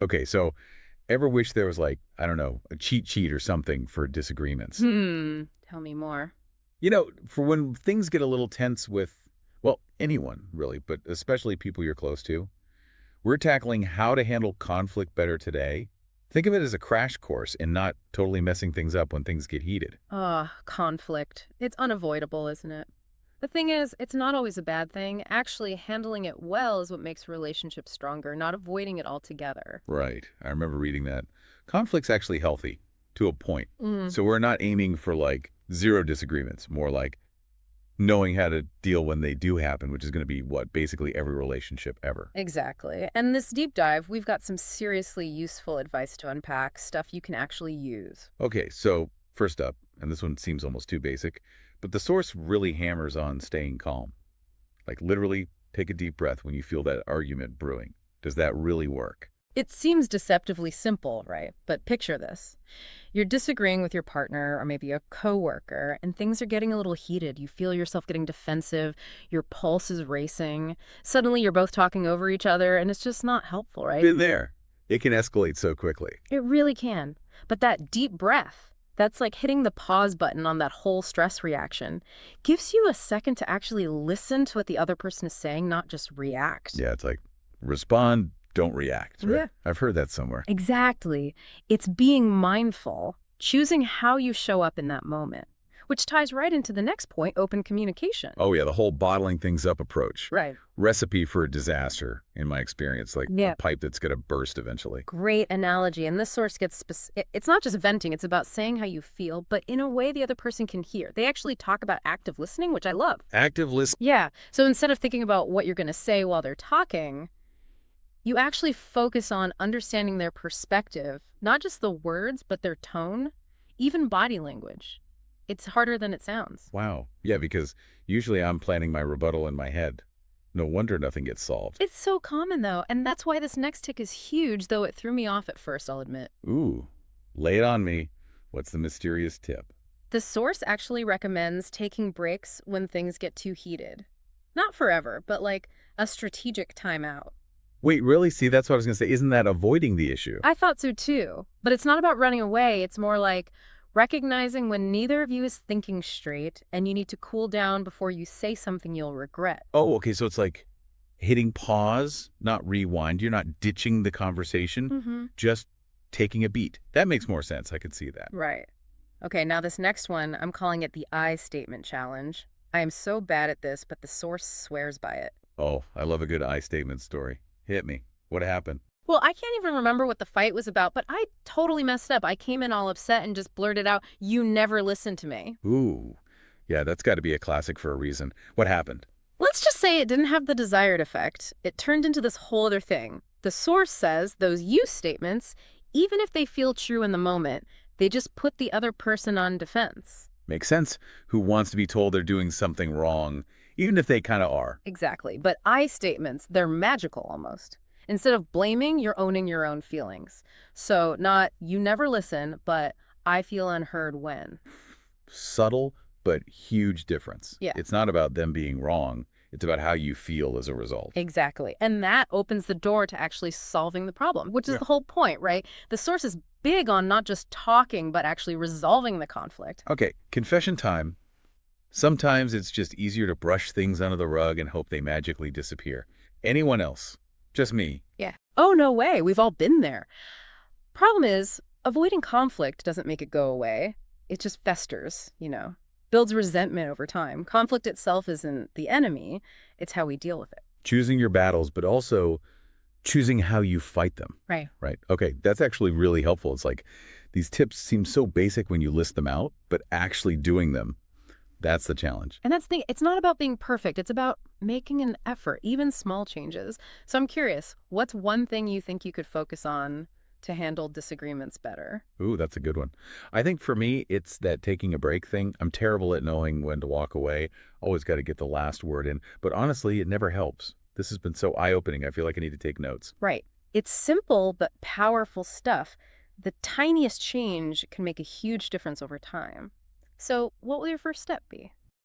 Okay, so ever wish there was like, I don't know, a cheat sheet or something for disagreements? Tell me more. For when things get a little tense with, well, anyone really, but especially people you're close to, we're tackling how to handle conflict better today. Think of it as a crash course and not totally messing things up when things get heated. Conflict. It's unavoidable, isn't it? The thing is, it's not always a bad thing. Actually, handling it well is what makes relationships stronger, not avoiding it altogether. Right. I remember reading that. Conflict's actually healthy to a point. Mm. So we're not aiming for like zero disagreements, more like knowing how to deal when they do happen, which is going to be what basically every relationship ever. Exactly. And this deep dive, we've got some seriously useful advice to unpack, stuff you can actually use. Okay, so first up, and this one seems almost too basic, but the source really hammers on staying calm. Like literally take a deep breath when you feel that argument brewing. Does that really work? It seems deceptively simple, right? But picture this. You're disagreeing with your partner or maybe a coworker, and things are getting a little heated. You feel yourself getting defensive, your pulse is racing. Suddenly you're both talking over each other, and it's just not helpful, right? Been there. It can escalate so quickly. It really can. But that deep breath, that's like hitting the pause button on that whole stress reaction, gives you a second to actually listen to what the other person is saying, not just react. Yeah, it's like respond, don't react, right? Yeah. I've heard that somewhere. Exactly. It's being mindful, choosing how you show up in that moment, which ties right into the next point, open communication. Oh yeah, the whole bottling things up approach. Right. Recipe for a disaster, in my experience, like a Yeah. pipe that's going to burst eventually. Great analogy. And this source gets it's not just venting, it's about saying how you feel, but in a way the other person can hear. They actually talk about active listening, which I love. Active listen. Yeah. So instead of thinking about what you're going to say while they're talking, you actually focus on understanding their perspective, not just the words, but their tone, even body language. It's harder than it sounds. Wow. Yeah, because usually I'm planning my rebuttal in my head. No wonder nothing gets solved. It's so common, though, and that's why this next tick is huge, though it threw me off at first, I'll admit. Ooh, lay it on me. What's the mysterious tip? The source actually recommends taking breaks when things get too heated. Not forever, but like a strategic timeout. Wait, really? See, that's what I was going to say. Isn't that avoiding the issue? I thought so too, but it's not about running away. It's more like recognizing when neither of you is thinking straight and you need to cool down before you say something you'll regret. Oh, okay. So it's like hitting pause, not rewind. You're not ditching the conversation, Mm-hmm. just taking a beat. That makes more sense. I could see that. Right. Okay, now this next one, I'm calling it the I statement challenge. I am so bad at this, but the source swears by it. Oh, I love a good I statement story. Hit me. What happened? Well, I can't even remember what the fight was about, but I totally messed up. I came in all upset and just blurted out, "You never listened to me." Ooh. Yeah, that's got to be a classic for a reason. What happened? Let's just say it didn't have the desired effect. It turned into this whole other thing. The source says those you statements, even if they feel true in the moment, they just put the other person on defense. Makes sense. Who wants to be told they're doing something wrong, even if they kind of are? Exactly. But I statements, they're magical almost. Instead of blaming, you're owning your own feelings. So not you never listen, but I feel unheard when. Subtle, but huge difference. Yeah. It's not about them being wrong. It's about how you feel as a result. Exactly. And that opens the door to actually solving the problem, which is Yeah. the whole point, right? The source is big on not just talking, but actually resolving the conflict. Okay, confession time. Sometimes it's just easier to brush things under the rug and hope they magically disappear. Anyone else? Just me. Yeah. Oh, no way. We've all been there. Problem is, avoiding conflict doesn't make it go away. It just festers, builds resentment over time. Conflict itself isn't the enemy. It's how we deal with it. Choosing your battles, but also choosing how you fight them. Right. Right. Okay, that's actually really helpful. It's like these tips seem so basic when you list them out, but actually doing them, that's the challenge. And that's the thing. It's not about being perfect. It's about making an effort, even small changes. So I'm curious, what's one thing you think you could focus on to handle disagreements better? Ooh, that's a good one. I think for me, it's that taking a break thing. I'm terrible at knowing when to walk away. Always got to get the last word in. But honestly, it never helps. This has been so eye-opening. I feel like I need to take notes. Right. It's simple but powerful stuff. The tiniest change can make a huge difference over time. So what will your first step be?